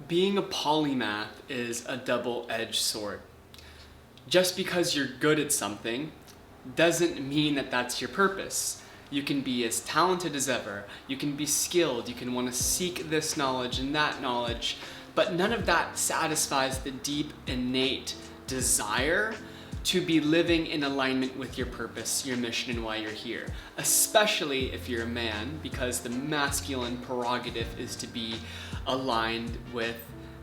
Being a polymath is a double-edged sword. Just because you're good at something doesn't mean that that's your purpose. You can be as talented as ever, you can be skilled, you can want to seek this knowledge and that knowledge, but none of that satisfies the deep, innate desire to be living in alignment with your purpose, your mission, and why you're here. Especially if you're a man, because the masculine prerogative is to be aligned with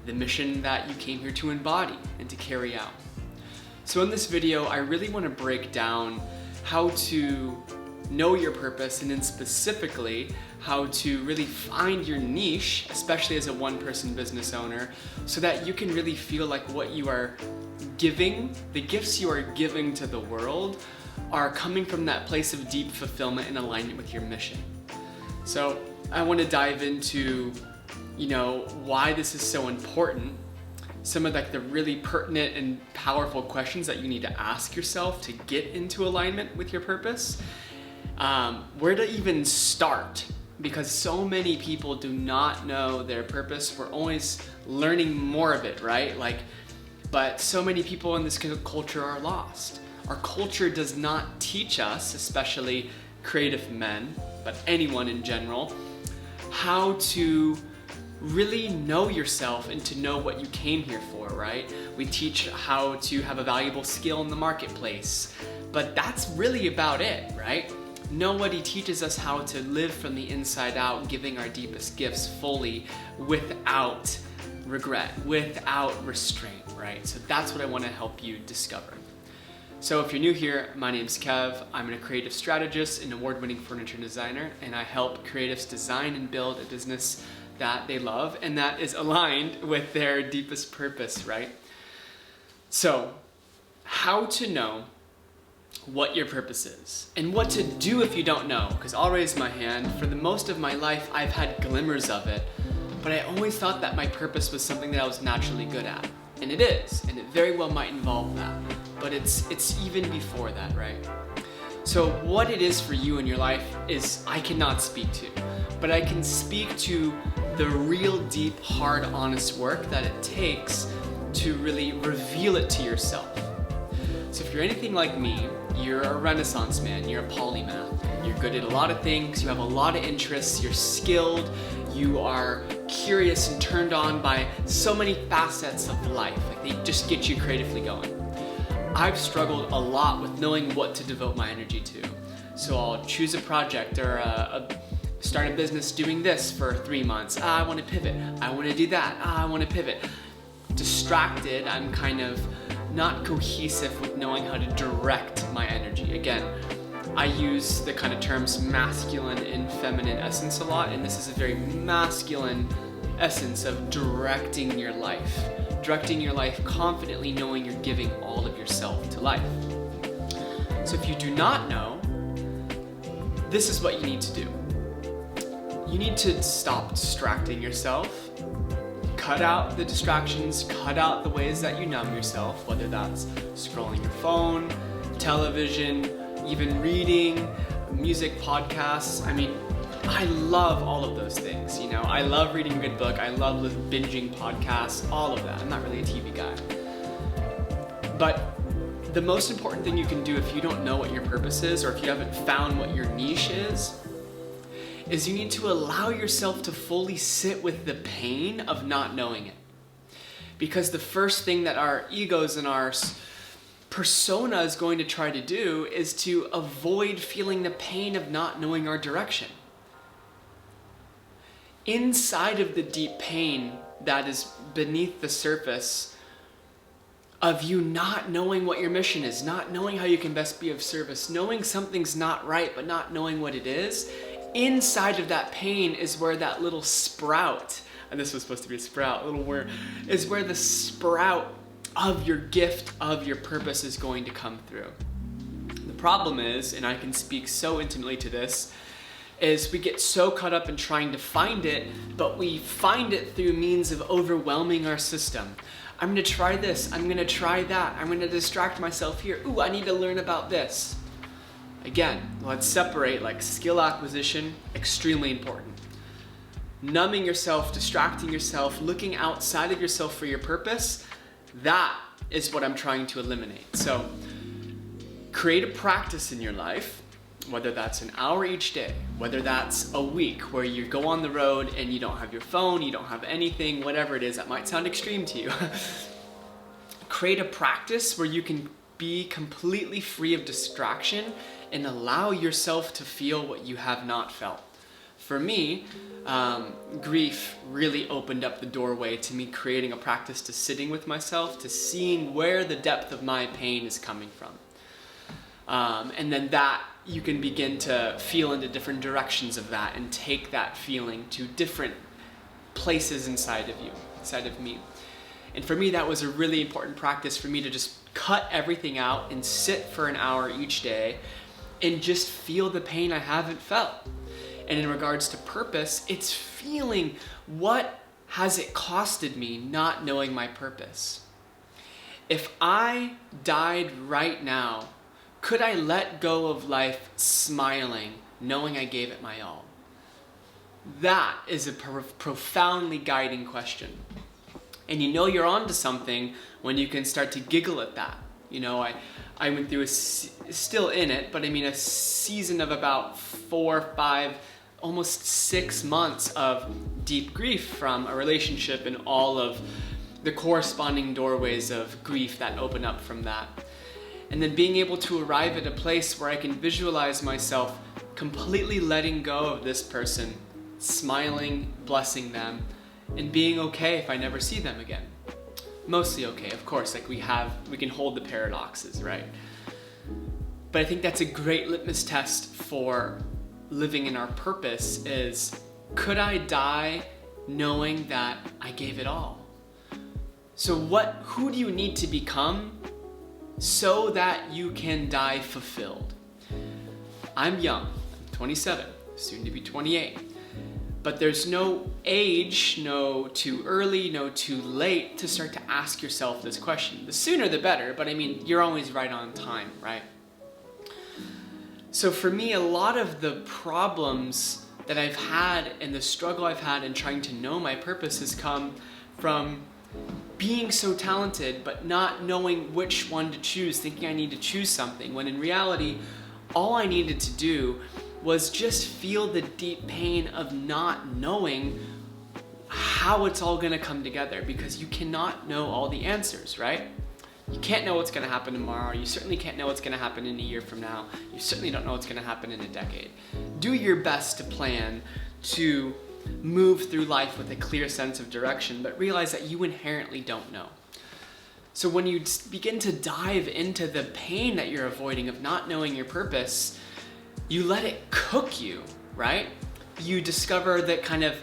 the mission that you came here to embody and to carry out. So in this video, I really want to break down how to know your purpose, and then specifically how to really find your niche, especially as a one-person business owner, so that you can really feel like what you are giving, the gifts you are giving to the world, are coming from that place of deep fulfillment and alignment with your mission. So I want to dive into, why this is so important, some of the really pertinent and powerful questions that you need to ask yourself to get into alignment with your purpose, where to even start, because so many people do not know their purpose. We're always learning more of it, right? But so many people in this culture are lost. Our culture does not teach us, especially creative men, but anyone in general, how to really know yourself and to know what you came here for, right? We teach how to have a valuable skill in the marketplace, but that's really about it, right? Nobody teaches us how to live from the inside out, giving our deepest gifts fully without regret, without restraint, right? So that's what I want to help you discover. So if you're new here, my name's Kev. I'm a creative strategist and award-winning furniture designer, and I help creatives design and build a business that they love and that is aligned with their deepest purpose, right? So, how to know what your purpose is and what to do if you don't know, because I'll raise my hand. For the most of my life, I've had glimmers of it, but I always thought that my purpose was something that I was naturally good at, and it is, and it very well might involve that, but it's even before that, right? So what it is for you in your life is I cannot speak to, but I can speak to the real deep, hard, honest work that it takes to really reveal it to yourself. So if you're anything like me, you're a Renaissance man, you're a polymath. You're good at a lot of things, you have a lot of interests, you're skilled, you are curious and turned on by so many facets of life. They just get you creatively going. I've struggled a lot with knowing what to devote my energy to. So I'll choose a project or start a business doing this for 3 months. I want to pivot. I want to do that. I want to pivot. Distracted, I'm kind of not cohesive with knowing how to direct my energy. Again, I use the kind of terms masculine and feminine essence a lot, and this is a very masculine essence of directing your life. Directing your life confidently, knowing you're giving all of yourself to life. So if you do not know, this is what you need to do. You need to stop distracting yourself. Cut out the distractions, cut out the ways that you numb yourself, whether that's scrolling your phone, television, even reading, music, podcasts. I love all of those things, I love reading a good book, I love binging podcasts, all of that. I'm not really a TV guy. But the most important thing you can do if you don't know what your purpose is, or if you haven't found what your niche is you need to allow yourself to fully sit with the pain of not knowing it. Because the first thing that our egos and our persona is going to try to do is to avoid feeling the pain of not knowing our direction. Inside of the deep pain that is beneath the surface of you not knowing what your mission is, not knowing how you can best be of service, knowing something's not right but not knowing what it is, inside of that pain is where that little sprout, and this was supposed to be a sprout, is where the sprout of your gift, of your purpose is going to come through. The problem is, and I can speak so intimately to this, is we get so caught up in trying to find it, but we find it through means of overwhelming our system. I'm gonna try this, I'm gonna try that, I'm gonna distract myself here, ooh, I need to learn about this. Again, let's separate skill acquisition, extremely important. numbing yourself, distracting yourself, looking outside of yourself for your purpose, that is what I'm trying to eliminate. So create a practice in your life, whether that's an hour each day, whether that's a week where you go on the road and you don't have your phone, you don't have anything, whatever it is, that might sound extreme to you. Create a practice where you can be completely free of distraction and allow yourself to feel what you have not felt. For me, grief really opened up the doorway to me creating a practice to sitting with myself, to seeing where the depth of my pain is coming from. And then that you can begin to feel into different directions of that and take that feeling to different places inside of you, inside of me. And for me, that was a really important practice for me to just cut everything out and sit for an hour each day and just feel the pain I haven't felt. And in regards to purpose, it's feeling what has it costed me not knowing my purpose. If I died right now, could I let go of life smiling, knowing I gave it my all? That is a profoundly guiding question. And you know you're onto something when you can start to giggle at that. You know, I went through still in it, but I mean a season of about 4, 5, almost 6 months of deep grief from a relationship and all of the corresponding doorways of grief that open up from that. And then being able to arrive at a place where I can visualize myself completely letting go of this person, smiling, blessing them, and being okay if I never see them again. Mostly okay, of course, like we can hold the paradoxes, right? But I think that's a great litmus test for living in our purpose is, could I die knowing that I gave it all? So who do you need to become so that you can die fulfilled? I'm young, I'm 27, soon to be 28. But there's no age, no too early, no too late to start to ask yourself this question. The sooner the better, but I mean, you're always right on time, right? So for me, a lot of the problems that I've had and the struggle I've had in trying to know my purpose has come from being so talented, but not knowing which one to choose, thinking I need to choose something, when in reality, all I needed to do was just feel the deep pain of not knowing how it's all gonna come together, because you cannot know all the answers, right? You can't know what's gonna happen tomorrow. You certainly can't know what's gonna happen in a year from now. You certainly don't know what's gonna happen in a decade. Do your best to plan to move through life with a clear sense of direction, but realize that you inherently don't know. So when you begin to dive into the pain that you're avoiding of not knowing your purpose, you let it cook you, right? You discover that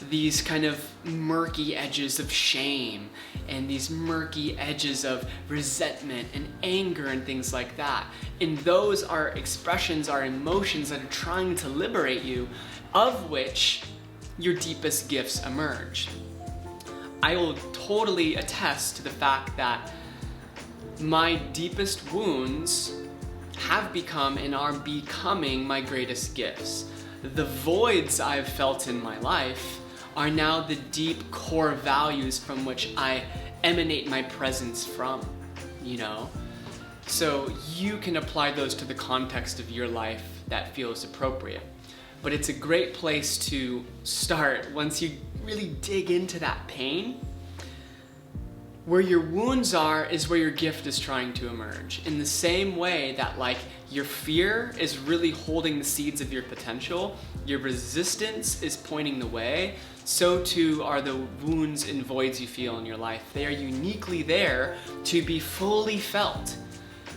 these kind of murky edges of shame and these murky edges of resentment and anger and things like that. And those are expressions, are emotions that are trying to liberate you, of which your deepest gifts emerge. I will totally attest to the fact that my deepest wounds have become and are becoming my greatest gifts. The voids I've felt in my life are now the deep core values from which I emanate my presence from, you know? So you can apply those to the context of your life that feels appropriate. But it's a great place to start once you really dig into that pain. Where your wounds are is where your gift is trying to emerge. In the same way that your fear is really holding the seeds of your potential, your resistance is pointing the way, so too are the wounds and voids you feel in your life. They are uniquely there to be fully felt,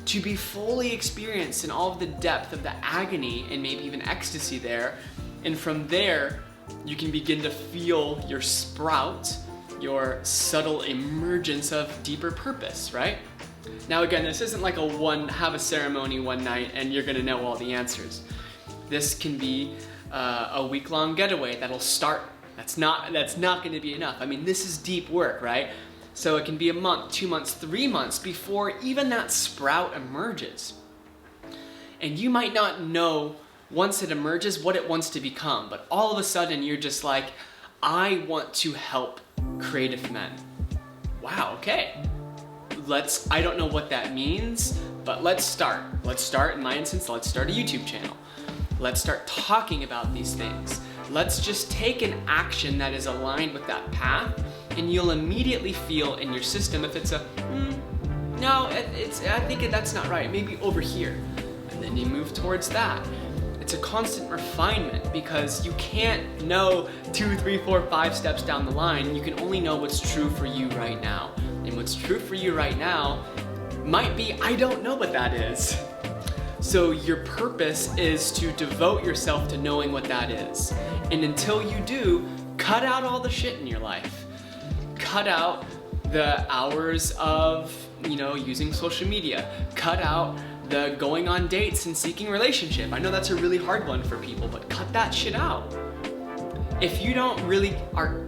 to be fully experienced in all of the depth of the agony and maybe even ecstasy there. And from there, you can begin to feel your sprout, your subtle emergence of deeper purpose, right? Now again, this isn't like have a ceremony one night and you're gonna know all the answers. This can be a week-long getaway that'll start. That's not gonna be enough. I mean, this is deep work, right? So it can be a month, 2 months, 3 months before even that sprout emerges. And you might not know once it emerges what it wants to become, but all of a sudden you're just like, I want to help creative men. Wow, okay. I don't know what that means, but let's start. Let's start, in my instance, let's start a YouTube channel. Let's start talking about these things. Let's just take an action that is aligned with that path, and you'll immediately feel in your system if it's no, I think that's not right, maybe over here. And then you move towards that. It's a constant refinement because you can't know 2, 3, 4, 5 steps down the line. You can only know what's true for you right now. And what's true for you right now might be, I don't know what that is. So your purpose is to devote yourself to knowing what that is. And until you do, cut out all the shit in your life. Cut out the hours of, using social media. Cut out the going on dates and seeking relationship. I know that's a really hard one for people, but cut that shit out. If you don't really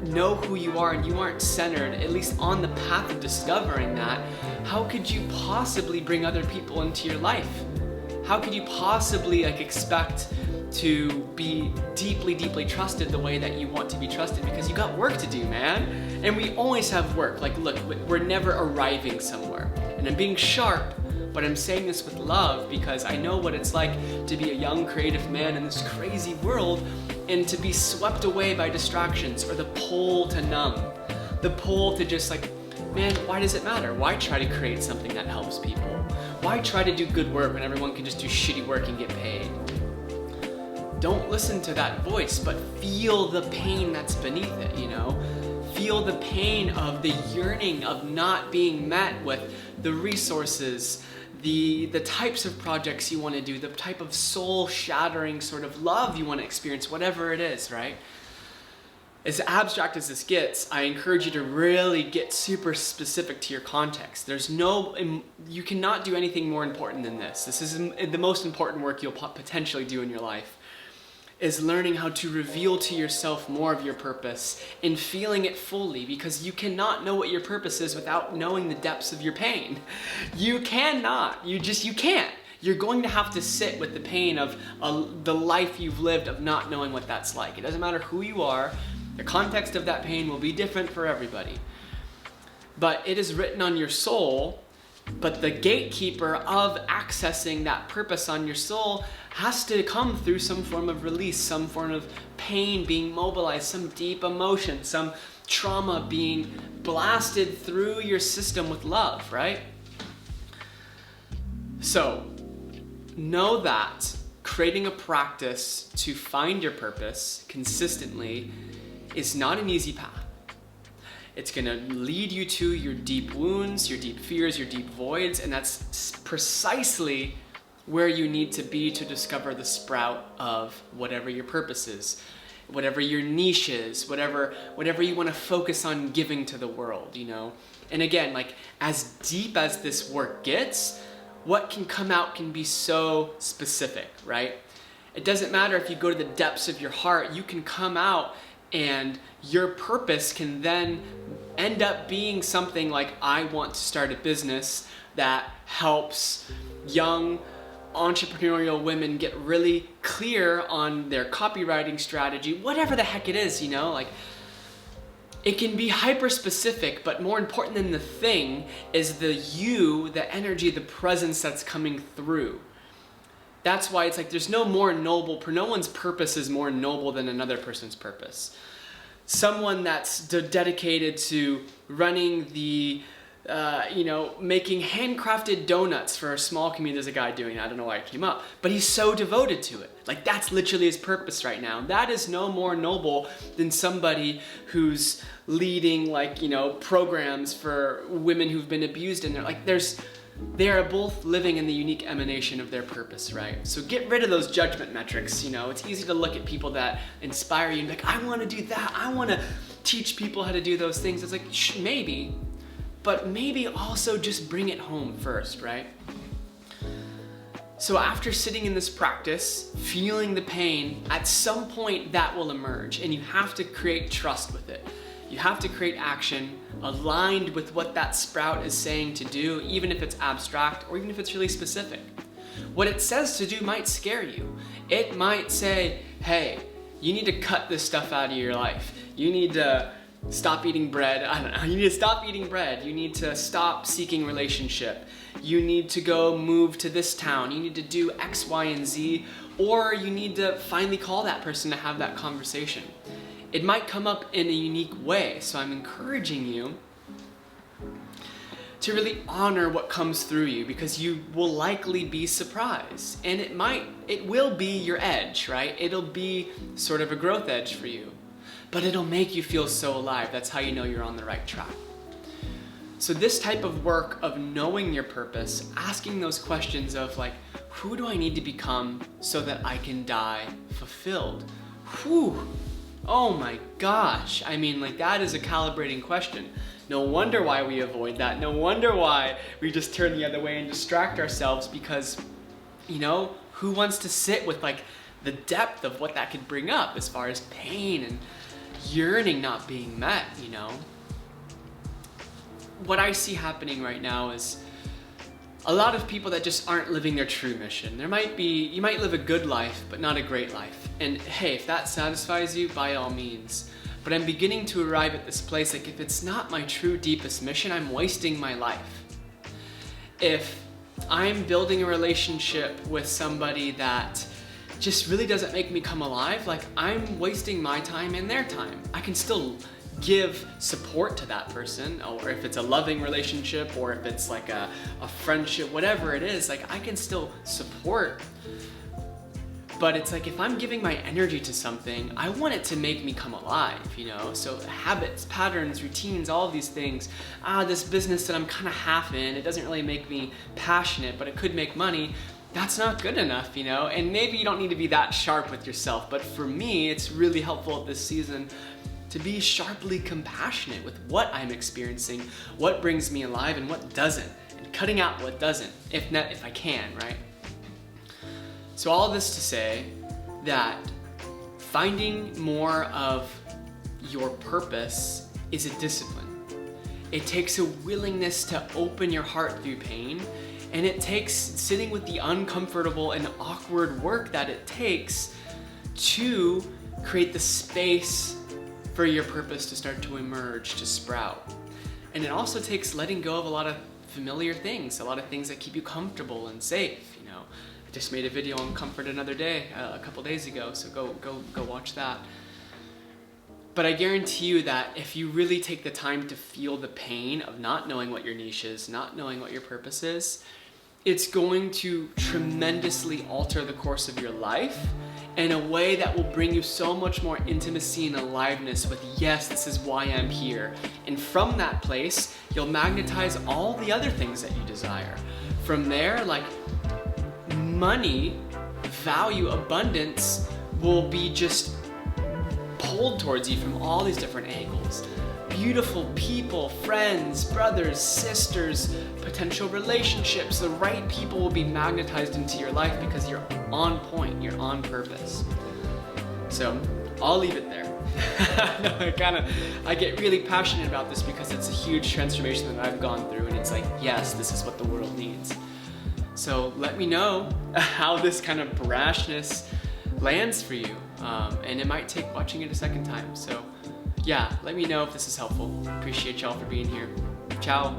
know who you are and you aren't centered, at least on the path of discovering that, how could you possibly bring other people into your life? How could you possibly expect to be deeply, deeply trusted the way that you want to be trusted? Because you got work to do, man. And we always have work. Look, we're never arriving somewhere. And I'm being sharp, but I'm saying this with love because I know what it's like to be a young creative man in this crazy world and to be swept away by distractions or the pull to numb, the pull to just man, why does it matter? Why try to create something that helps people? Why try to do good work when everyone can just do shitty work and get paid? Don't listen to that voice, but feel the pain that's beneath it, Feel the pain of the yearning of not being met with the resources, the types of projects you want to do, the type of soul-shattering sort of love you want to experience, whatever it is, right? As abstract as this gets, I encourage you to really get super specific to your context. You cannot do anything more important than this. This is the most important work you'll potentially do in your life, is learning how to reveal to yourself more of your purpose and feeling it fully, because you cannot know what your purpose is without knowing the depths of your pain. You cannot. You can't. You're going to have to sit with the pain of the life you've lived of not knowing what that's like. It doesn't matter who you are. The context of that pain will be different for everybody. But it is written on your soul, but the gatekeeper of accessing that purpose on your soul has to come through some form of release, some form of pain being mobilized, some deep emotion, some trauma being blasted through your system with love, right? So, know that creating a practice to find your purpose consistently is not an easy path. It's gonna lead you to your deep wounds, your deep fears, your deep voids, and that's precisely where you need to be to discover the sprout of whatever your purpose is, whatever your niche is, whatever you wanna focus on giving to the world, And again, as deep as this work gets, what can come out can be so specific, right? It doesn't matter if you go to the depths of your heart, you can come out and your purpose can then end up being something like, I want to start a business that helps young entrepreneurial women get really clear on their copywriting strategy, whatever the heck it is, It can be hyper specific, but more important than the thing is the energy, the presence that's coming through. That's why it's there's no one's purpose is more noble than another person's purpose. Someone that's dedicated to running making handcrafted donuts for a small community. There's a guy doing it. I don't know why it came up, but he's so devoted to it. That's literally his purpose right now. That is no more noble than somebody who's leading programs for women who've been abused, and they are both living in the unique emanation of their purpose, right? So get rid of those judgment metrics, It's easy to look at people that inspire you and be I want to do that. I want to teach people how to do those things. It's maybe, but maybe also just bring it home first, right? So after sitting in this practice, feeling the pain, at some point that will emerge, and you have to create trust with it. You have to create action aligned with what that sprout is saying to do, even if it's abstract or even if it's really specific. What it says to do might scare you. It might say, hey, you need to cut this stuff out of your life. You need to stop eating bread. I don't know. You need to stop eating bread. You need to stop seeking relationship. You need to go move to this town. You need to do X, Y, and Z. Or you need to finally call that person to have that conversation. It might come up in a unique way. So I'm encouraging you to really honor what comes through you, because you will likely be surprised. And it will be your edge, right? It'll be sort of a growth edge for you. But it'll make you feel so alive. That's how you know you're on the right track. So this type of work of knowing your purpose, asking those questions of like, who do I need to become so that I can die fulfilled? Whew. Oh my gosh. I mean, like, that is a calibrating question. No wonder why we avoid that. No wonder why we just turn the other way and distract ourselves, because, you know, who wants to sit with like the depth of what that could bring up as far as pain and yearning not being met, you know? What I see happening right now is a lot of people that just aren't living their true mission. You might live a good life, but not a great life. And hey, if that satisfies you, by all means. But I'm beginning to arrive at this place, like, if it's not my true deepest mission, I'm wasting my life. If I'm building a relationship with somebody that just really doesn't make me come alive, like, I'm wasting my time and their time. I can still give support to that person, or if it's a loving relationship, or if it's like a friendship, whatever it is, like, I can still support. But it's like, if I'm giving my energy to something, I want it to make me come alive, you know? So habits, patterns, routines, all of these things. This business that I'm kind of half in, it doesn't really make me passionate, but it could make money. That's not good enough, you know? And maybe you don't need to be that sharp with yourself, but for me, it's really helpful this season to be sharply compassionate with what I'm experiencing, what brings me alive and what doesn't, and cutting out what doesn't, if I can, right? So all this to say that finding more of your purpose is a discipline. It takes a willingness to open your heart through pain, and it takes sitting with the uncomfortable and awkward work that it takes to create the space for your purpose to start to emerge, to sprout. And it also takes letting go of a lot of familiar things, a lot of things that keep you comfortable and safe, you know. I just made a video on Comfort Another Day a couple days ago, so go watch that. But I guarantee you that if you really take the time to feel the pain of not knowing what your niche is, not knowing what your purpose is, it's going to tremendously alter the course of your life in a way that will bring you so much more intimacy and aliveness with, yes, this is why I'm here. And from that place, you'll magnetize all the other things that you desire. From there, like, money, value, abundance will be just pulled towards you from all these different angles. Beautiful people, friends, brothers, sisters, potential relationships, the right people will be magnetized into your life because you're on point, you're on purpose. So I'll leave it there. I get really passionate about this because it's a huge transformation that I've gone through, and it's like, yes, this is what the world needs. So let me know how this kind of brashness lands for you, and it might take watching it a second time. So yeah, let me know if this is helpful. Appreciate y'all for being here. Ciao.